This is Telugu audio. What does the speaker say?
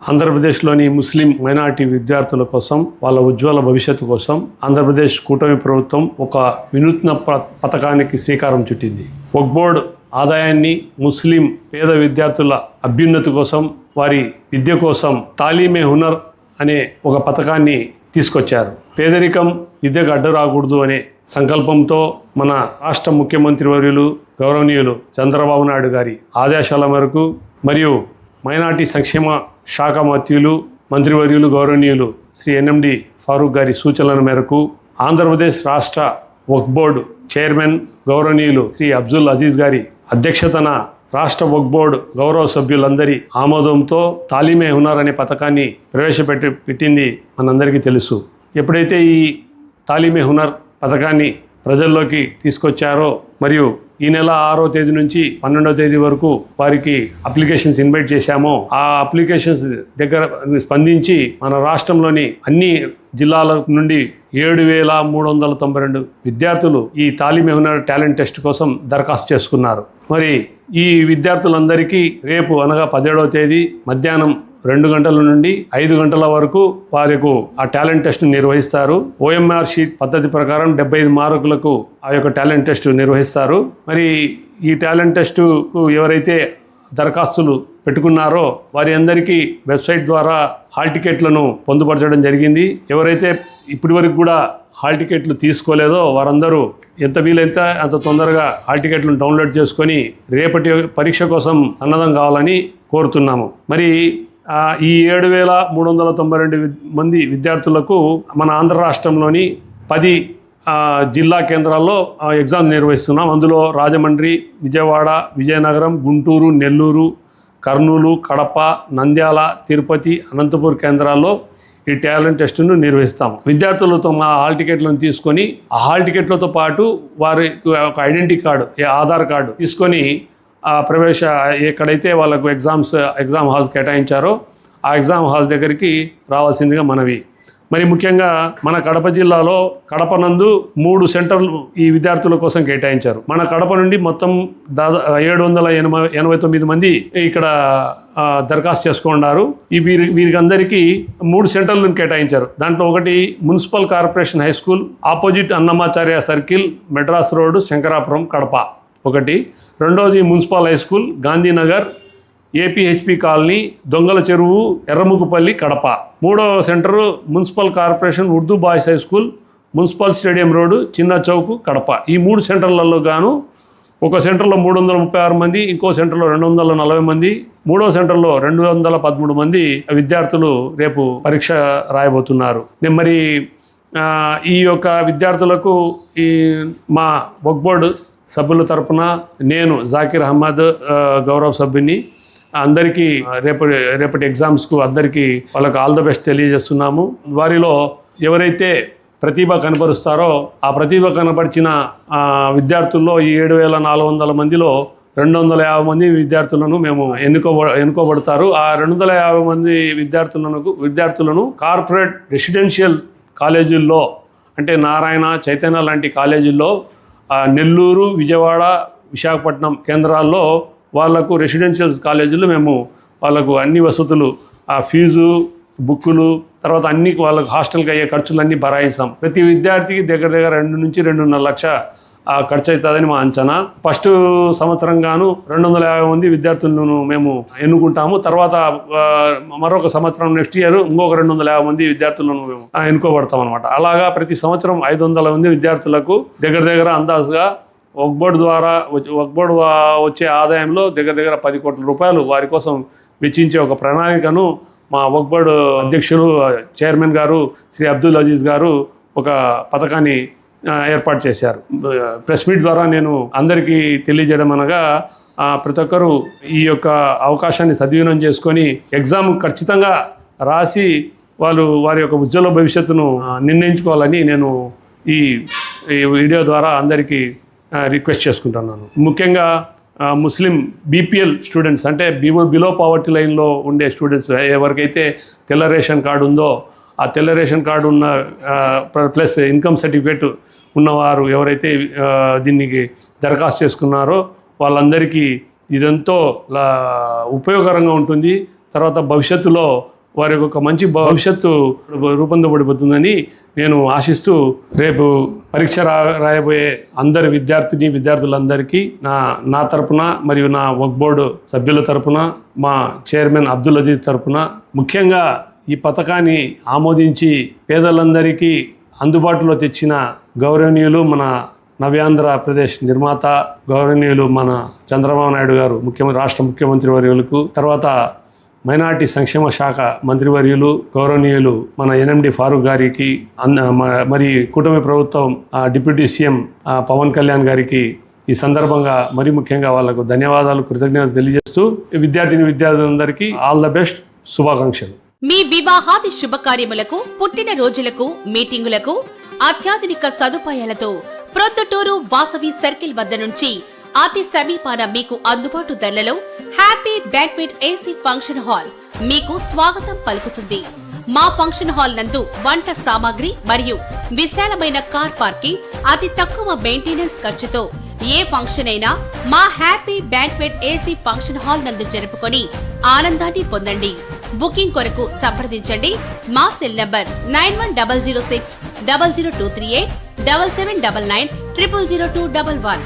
ఆంధ్రప్రదేశ్లోని ముస్లిం మైనారిటీ విద్యార్థుల కోసం వాళ్ళ ఉజ్వల భవిష్యత్తు కోసం ఆంధ్రప్రదేశ్ కూటమి ప్రభుత్వం ఒక వినూత్న పథకానికి శ్రీకారం చుట్టింది. వక్ఫ్ బోర్డు ఆదాయాన్ని ముస్లిం పేద విద్యార్థుల అభ్యున్నతి కోసం, వారి విద్య కోసం తాలీమే హునర్ అనే ఒక పథకాన్ని తీసుకొచ్చారు. పేదరికం విద్యకు అడ్డు రాకూడదు అనే సంకల్పంతో మన రాష్ట్ర ముఖ్యమంత్రి వర్యులు గౌరవనీయులు చంద్రబాబు నాయుడు గారి ఆదేశాల మేరకు మరియు మైనారిటీ సంక్షేమ శాఖ మంత్రివర్యులు గౌరవనీయులు శ్రీ ఎన్ఎండి ఫారూక్ గారి సూచనల మేరకు ఆంధ్రప్రదేశ్ రాష్ట్ర వక్ఫ్ బోర్డు చైర్మన్ గౌరవనీయులు శ్రీ అబ్దుల్ అజీజ్ గారి అధ్యక్షతన రాష్ట్ర వక్ఫ్ బోర్డు గౌరవ సభ్యులందరి ఆమోదంతో తాలీమే హునర్ అనే పథకాన్ని పెట్టింది మనందరికీ తెలుసు. ఎప్పుడైతే ఈ తాలీమే హునర్ పథకాన్ని ప్రజల్లోకి తీసుకొచ్చారో మరియు ఈ నెల 6వ తేదీ నుంచి 12వ తేదీ వరకు వారికి అప్లికేషన్స్ ఇన్వైట్ చేశామో, ఆ అప్లికేషన్స్ దగ్గర స్పందించి మన రాష్ట్రంలోని అన్ని జిల్లాల నుండి 7,392 విద్యార్థులు ఈ తాలీమే హునర్ టాలెంట్ టెస్ట్ కోసం దరఖాస్తు చేసుకున్నారు. మరి ఈ విద్యార్థులందరికీ రేపు అనగా 17వ తేదీ మధ్యాహ్నం 2 గంటల నుండి 5 గంటల వరకు వారికి ఆ టాలెంట్ టెస్ట్ నిర్వహిస్తారు. ఓఎంఆర్ షీట్ పద్ధతి ప్రకారం 75 మార్కులకు ఆ యొక్క టాలెంట్ టెస్ట్ నిర్వహిస్తారు. మరి ఈ టాలెంట్ టెస్టుకు ఎవరైతే దరఖాస్తులు పెట్టుకున్నారో వారి అందరికీ వెబ్సైట్ ద్వారా హాల్ టికెట్లను పొందుపరచడం జరిగింది. ఎవరైతే ఇప్పటి వరకు కూడా హాల్ టికెట్లు తీసుకోలేదో వారందరూ ఎంత వీలైతే అంత తొందరగా హాల్ టికెట్లను డౌన్లోడ్ చేసుకొని రేపటి పరీక్ష కోసం సన్నద్ధం కావాలని కోరుతున్నాము. మరి ఈ 7,392 మంది విద్యార్థులకు మన ఆంధ్ర రాష్ట్రంలోని 10 జిల్లా కేంద్రాల్లో ఎగ్జామ్ నిర్వహిస్తున్నాం. అందులో రాజమండ్రి, విజయవాడ, విజయనగరం, గుంటూరు, నెల్లూరు, కర్నూలు, కడప, నంద్యాల, తిరుపతి, అనంతపూర్ కేంద్రాల్లో ఈ టాలెంట్ టెస్టును నిర్వహిస్తాము. విద్యార్థులతో మా హాల్ టికెట్లను తీసుకొని ఆ హాల్ టికెట్లతో పాటు వారికి ఒక ఐడెంటిటీ కార్డు, ఆధార్ కార్డు తీసుకొని ఎక్కడైతే వాళ్ళకు ఎగ్జామ్ హాల్స్ కేటాయించారో ఆ ఎగ్జామ్ హాల్ దగ్గరికి రావాల్సిందిగా మనవి. మరి ముఖ్యంగా మన కడప జిల్లాలో కడప నందు 3 సెంటర్లు ఈ విద్యార్థుల కోసం కేటాయించారు. మన కడప నుండి మొత్తం 789 మంది ఇక్కడ దరఖాస్తు చేసుకున్నారు. వీరికి అందరికీ 3 సెంటర్లను కేటాయించారు. దాంట్లో ఒకటి municipal corporation high school opposite Annamacharya circle, Madras road, Shankarapuram, Kadapa ఒకటి. రెండోది municipal high school Gandhinagar, APHP colony, Dongala Cheruvu, Erramukkapalli, Kadapa. మూడవ centre municipal corporation Urdu boys high school, municipal stadium road, Chinna Chowk, Kadapa. ఈ 3 సెంటర్లలో గాను ఒక సెంటర్లో 336 మంది, ఇంకో సెంటర్లో 240 మంది, మూడో సెంటర్లో 213 మంది విద్యార్థులు రేపు పరీక్ష రాయబోతున్నారు. మరి ఈ యొక్క విద్యార్థులకు మా వక్ఫ్ బోర్డు సభ్యుల తరపున నేను జాకిర్ అహ్మద్ గౌరవ సభ్యుని అందరికీ రేపటి ఎగ్జామ్స్కు అందరికీ వాళ్ళకు ఆల్ ద బెస్ట్ తెలియజేస్తున్నాము. వారిలో ఎవరైతే ప్రతిభ కనపరుస్తారో ఆ ప్రతిభ కనపరిచిన విద్యార్థుల్లో ఈ 7,400 మందిలో 250 మంది విద్యార్థులను మేము ఎన్నుకోబడతారు. ఆ 250 మంది విద్యార్థులను కార్పొరేట్ రెసిడెన్షియల్ కాలేజీల్లో అంటే నారాయణ, చైతన్య లాంటి కాలేజీల్లో నెల్లూరు, విజయవాడ, విశాఖపట్నం కేంద్రాల్లో వాళ్లకు రెసిడెన్షియల్ కాలేజీలు మేము వాళ్ళకు అన్ని వసతులు, ఫీజు, బుక్కులు, తర్వాత అన్ని వాళ్ళకు హాస్టల్కి అయ్యే ఖర్చులన్నీ భరాయిస్తాం. ప్రతి విద్యార్థికి దగ్గర 2 నుంచి 2.5 లక్ష ఖర్చు అవుతుందని మా అంచనా. ఫస్ట్ సంవత్సరం గాను 250 మంది విద్యార్థులను మేము ఎన్నుకుంటాము. తర్వాత మరొక సంవత్సరం నెక్స్ట్ ఇయర్ ఇంకొక 250 మంది విద్యార్థులను మేము ఎన్నుకోబడతాం అనమాట. అలాగా ప్రతి సంవత్సరం 500 మంది విద్యార్థులకు దగ్గర అందాజుగా వక్ఫ్ బోర్డు వచ్చే ఆదాయంలో దగ్గర 10 కోట్ల రూపాయలు వారి కోసం వెచ్చించే ఒక ప్రణాళికను మా వక్ఫ్ బోర్డు అధ్యక్షులు చైర్మన్ గారు శ్రీ అబ్దుల్ అజీజ్ గారు ఒక పథకాన్ని ఏర్పాటు చేశారు. ప్రెస్ మీట్ ద్వారా నేను అందరికీ తెలియజేయడం అనగా ప్రతి ఒక్కరూ ఈ యొక్క అవకాశాన్ని సద్వినియోగం చేసుకొని ఎగ్జామ్ ఖచ్చితంగా రాసి వారి యొక్క ఉజ్వల భవిష్యత్తును నిర్ణయించుకోవాలని నేను ఈ వీడియో ద్వారా అందరికీ రిక్వెస్ట్ చేసుకుంటున్నాను. ముఖ్యంగా ముస్లిం బీపీఎల్ స్టూడెంట్స్ అంటే బిలో పావర్టీ లైన్లో ఉండే స్టూడెంట్స్ ఎవరికైతే తెల్ల రేషన్ కార్డు ఉందో ఆ తెల్ల రేషన్ కార్డు ఉన్న ప్లస్ ఇన్కమ్ సర్టిఫికేట్ ఉన్నవారు ఎవరైతే దీనికి దరఖాస్తు చేసుకున్నారో వాళ్ళందరికీ ఇదెంతో ఉపయోగకరంగా ఉంటుంది. తర్వాత భవిష్యత్తులో వారికి ఒక మంచి భవిష్యత్తు రూపొందబడిపోతుందని నేను ఆశిస్తూ రేపు పరీక్ష రాయబోయే అందరి విద్యార్థులందరికీ నా తరపున మరియు నా వక్ఫ్ బోర్డు సభ్యుల తరపున మా చైర్మన్ అబ్దుల్ అజీజ్ తరపున ముఖ్యంగా ఈ పథకాన్ని ఆమోదించి పేదలందరికీ అందుబాటులో తెచ్చిన గౌరవనీయులు మన నవ్యాంధ్రప్రదేశ్ నిర్మాత గౌరవనీయులు మన చంద్రబాబు నాయుడు గారు రాష్ట్ర ముఖ్యమంత్రి వర్యులకు, తర్వాత మైనార్టీ సంక్షేమ శాఖ మంత్రివర్యులు గౌరవనీయులు మన ఎన్ఎండి ఫారూక్ గారికి, మరి కూటమి ప్రభుత్వం డిప్యూటీ సీఎం పవన్ కళ్యాణ్ గారికి ఈ సందర్భంగా మరి ముఖ్యంగా వాళ్లకు ధన్యవాదాలు, కృతజ్ఞతలు తెలియజేస్తూ విద్యార్థులందరికీ ఆల్ ద బెస్ట్, శుభాకాంక్షలు. మీ వివాహాది శుభకార్యములకు, పుట్టిన రోజులకు, మీటింగులకు అత్యాధునిక సదుపాయాలతో ప్రొద్దుటూరు వాసవి సర్కిల్ వద్ద నుంచి అతి సమీపాన మీకు అందుబాటు ధరలలో happy banquet AC function hall మీకు స్వాగతం పలుకుతుంది. మా ఫంక్షన్ హాల్ నందు వంట సామాగ్రి మరియు విశాలమైన కార్ పార్కింగ్, అతి తక్కువ మెయింటెనెన్స్ ఖర్చుతో ఏ ఫంక్షన్ అయినా మా happy banquet AC function hall నందు జరుపుకొని ఆనందాన్ని పొందండి. బుకింగ్ కొరకు సంప్రదించండి. మా సెల్ నంబర్ 9100600238 7799 000211.